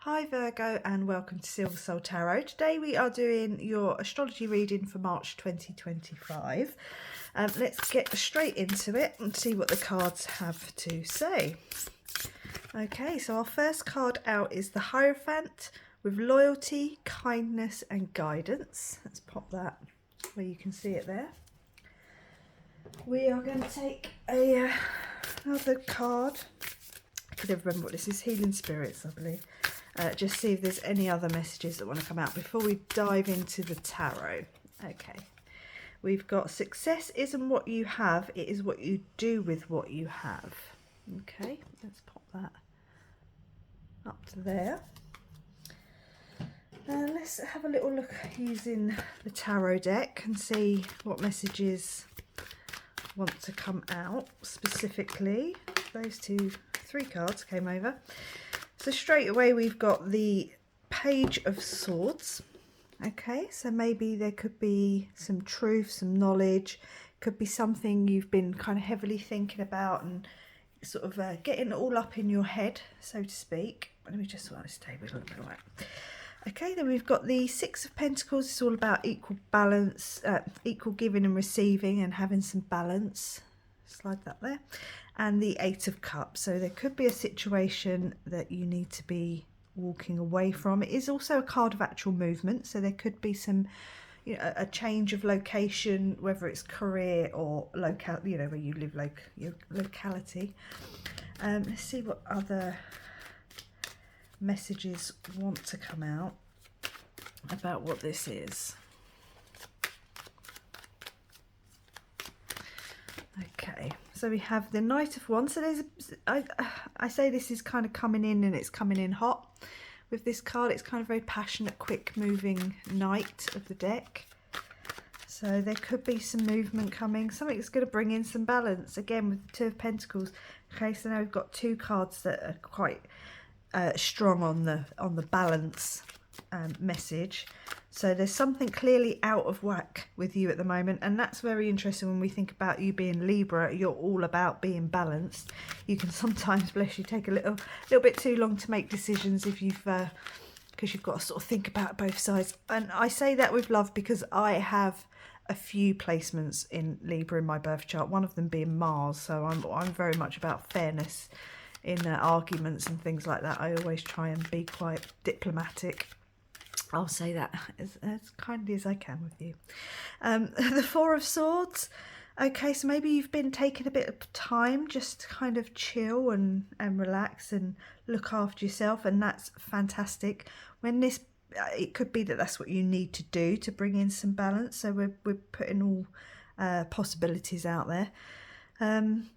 Hi Virgo and welcome to Silver Soul Tarot. Today we are doing your astrology reading for March 2025. Let's get straight into it and see what the cards have to say. Okay, so our first card out is the Hierophant with loyalty, kindness and guidance. Let's pop that where you can see it there. We are going to take another card. I can never remember what this is. Healing Spirits, I believe. Just see if there's any other messages that want to come out before we dive into the tarot. Okay, we've got success isn't what you have, it is what you do with what you have. Okay, let's pop that up to there. Let's have a little look using the tarot deck and see what messages want to come out specifically. Those three cards came over. So straight away we've got the Page of Swords. Okay, so maybe there could be some truth, some knowledge, could be something you've been kind of heavily thinking about and sort of getting it all up in your head, so to speak. Let me just sort this table a little bit right. Okay, then we've got the Six of Pentacles. It's all about equal balance, equal giving and receiving and having some balance. Slide that there. And the Eight of Cups. So there could be a situation that you need to be walking away from. It is also a card of actual movement. So there could be some, you know, a change of location, whether it's career or local, you know, where you live, your locality. Let's see what other messages want to come out about what this is. Okay, so we have the Knight of Wands. So there's I say this is kind of coming in and it's coming in hot. With this card, it's kind of very passionate, quick moving knight of the deck. So there could be some movement coming, something that's going to bring in some balance. Again, with the Two of Pentacles. Okay, so now we've got two cards that are quite strong on the balance message. So there's something clearly out of whack with you at the moment, and that's very interesting. When we think about you being Libra, you're all about being balanced. You can sometimes, bless you, take a little bit too long to make decisions if you've because you've got to sort of think about both sides. And I say that with love because I have a few placements in Libra in my birth chart, one of them being Mars, so I'm very much about fairness in arguments and things like that. I always try and be quite diplomatic. I'll say that as kindly as I can with you. The Four of Swords. Okay, so maybe you've been taking a bit of time just to kind of chill and relax and look after yourself, and that's fantastic. When this, it could be that that's what you need to do to bring in some balance. So we're putting all possibilities out there.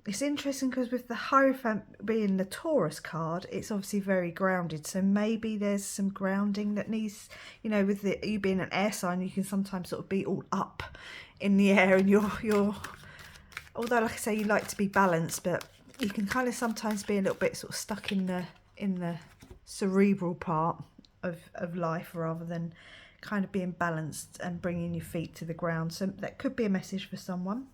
It's interesting because with the Hierophant being the Taurus card, it's obviously very grounded. So maybe there's some grounding that needs, you know, with you being an air sign, you can sometimes sort of be all up in the air, and you're although like I say, you like to be balanced, but you can kind of sometimes be a little bit sort of stuck in the cerebral part of life rather than kind of being balanced and bringing your feet to the ground. So that could be a message for someone.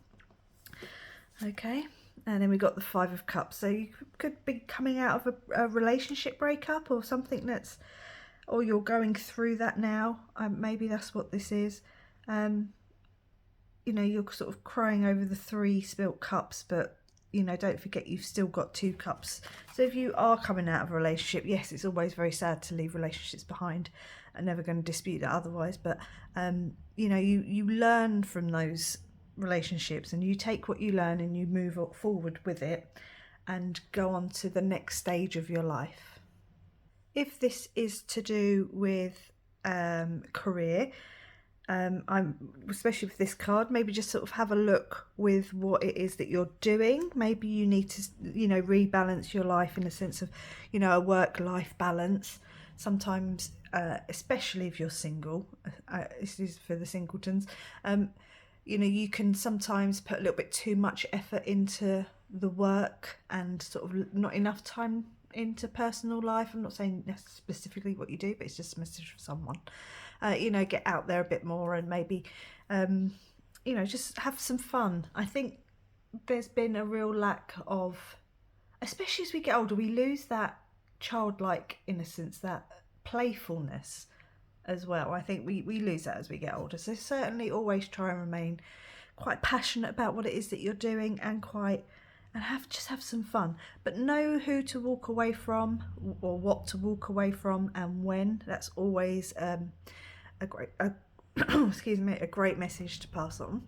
Okay, and then we got the Five of Cups. So you could be coming out of a relationship breakup or something or you're going through that now. Maybe that's what this is. You know, you're sort of crying over the 3 spilt cups, but you know, don't forget you've still got 2 cups. So if you are coming out of a relationship, yes, it's always very sad to leave relationships behind. I'm never going to dispute that otherwise, but you know, you learn from those relationships and you take what you learn and you move forward with it and go on to the next stage of your life. If this is to do with career, I'm especially with this card, maybe just sort of have a look with what it is that you're doing. Maybe you need to, you know, rebalance your life in a sense of, you know, a work-life balance. Sometimes, especially if you're single, this is for the singletons, you know, you can sometimes put a little bit too much effort into the work and sort of not enough time into personal life. I'm not saying that's specifically what you do, but it's just a message for someone. You know, get out there a bit more and maybe, you know, just have some fun. I think there's been a real lack of, especially as we get older, we lose that childlike innocence, that playfulness as well. I think we lose that as we get older. So certainly always try and remain quite passionate about what it is that you're doing, and have some fun, but know who to walk away from, or what to walk away from, and when. That's always excuse me, a great message to pass on.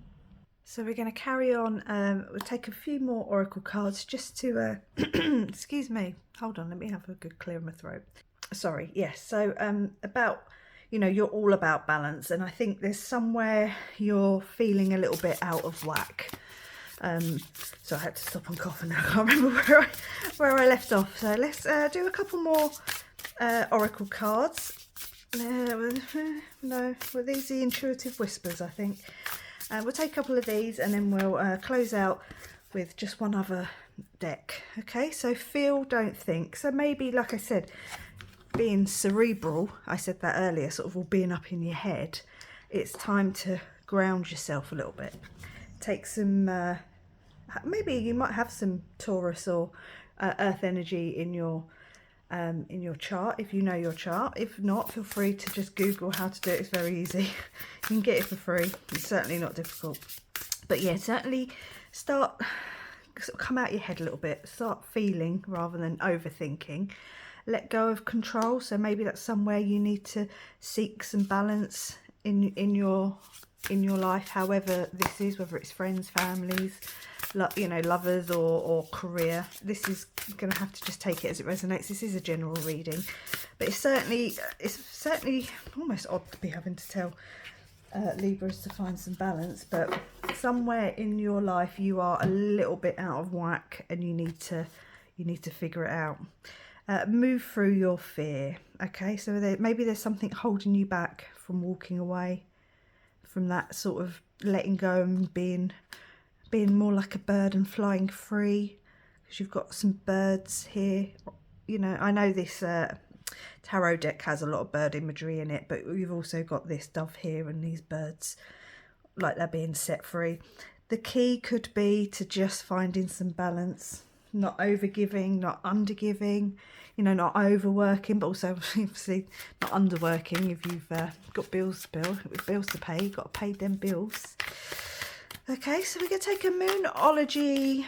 So we're going to carry on. We'll take a few more oracle cards just to excuse me, hold on, let me have a good clear of my throat. Sorry, yes. So about, you're all about balance, and I think there's somewhere you're feeling a little bit out of whack. So I had to stop and cough, and I can't remember where I left off. So let's do a couple more oracle cards. No, well, these are the intuitive whispers, I think. We'll take a couple of these, and then we'll close out with just one other deck. Okay, so feel, don't think. So maybe, like I said, being cerebral, I said that earlier, sort of all being up in your head, it's time to ground yourself a little bit. Take some, maybe you might have some Taurus or Earth energy in your chart, if you know your chart. If not, feel free to just Google how to do it. It's very easy. You can get it for free. It's certainly not difficult. But yeah, certainly start, sort of come out your head a little bit. Start feeling rather than overthinking. Let go of control. So maybe that's somewhere you need to seek some balance in your life, however this is, whether it's friends, families, lovers, or career. This is going to have to just take it as it resonates. This is a general reading, but it's certainly almost odd to be having to tell Libras to find some balance, but somewhere in your life you are a little bit out of whack, and you need to figure it out. Move through your fear. Okay, so maybe there's something holding you back from walking away from that, sort of letting go and being more like a bird and flying free, because you've got some birds here. I know this tarot deck has a lot of bird imagery in it, but you've also got this dove here and these birds like they're being set free. The key could be to just finding some balance, not overgiving, not undergiving, not overworking, but also obviously not underworking. If you've got bills to pay, you've got to pay them bills. Okay, so we're going to take a Moonology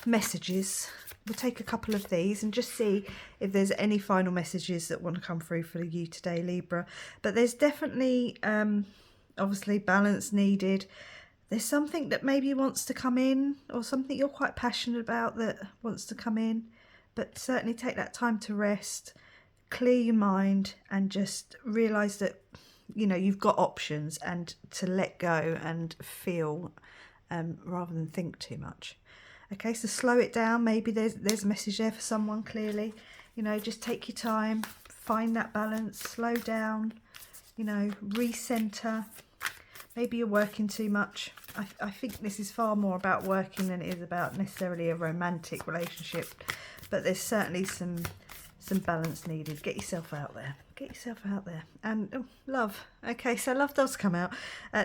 messages. We'll take a couple of these and just see if there's any final messages that want to come through for you today, Libra. But there's definitely, obviously, balance needed. There's something that maybe wants to come in, or something you're quite passionate about that wants to come in. But certainly take that time to rest, clear your mind, and just realise that you've got options, and to let go and feel rather than think too much. Okay, so slow it down. Maybe there's a message there for someone, clearly. Just take your time, find that balance, slow down, recenter. Maybe you're working too much. I think this is far more about working than it is about necessarily a romantic relationship, but there's certainly some balance needed. Get yourself out there. And love. Okay, so love does come out.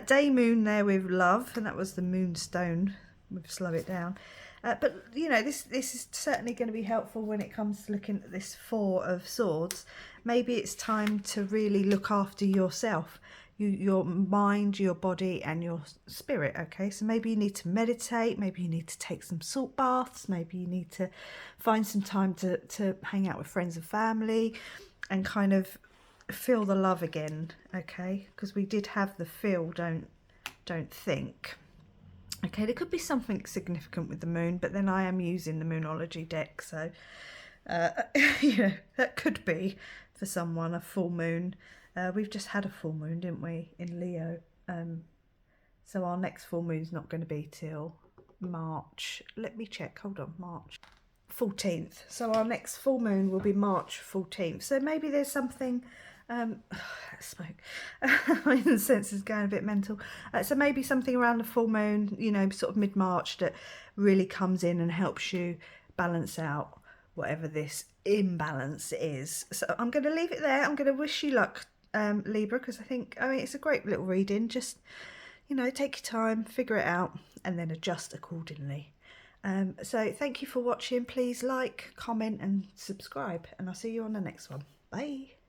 Day moon there with love, and that was the moonstone with slow it down. But this is certainly going to be helpful when it comes to looking at this Four of Swords. Maybe it's time to really look after yourself, your mind, your body, and your spirit. Okay, so maybe you need to meditate, maybe you need to take some salt baths, maybe you need to find some time to hang out with friends and family and kind of feel the love again. Okay, because we did have the feel, don't think. Okay, there could be something significant with the moon, but then I am using the Moonology deck, so that could be for someone a full moon. We've just had a full moon, didn't we, in Leo? So our next full moon's not going to be till March. Let me check. Hold on, March 14th. So our next full moon will be March 14th. So maybe there's something. Smoke. My sense is going a bit mental. So maybe something around the full moon, sort of mid-March, that really comes in and helps you balance out whatever this imbalance is. So I'm going to leave it there. I'm going to wish you luck, Libra, because I think, it's a great little reading. Just, take your time, figure it out, and then adjust accordingly. So thank you for watching. Please like, comment and subscribe, and I'll see you on the next one. Bye.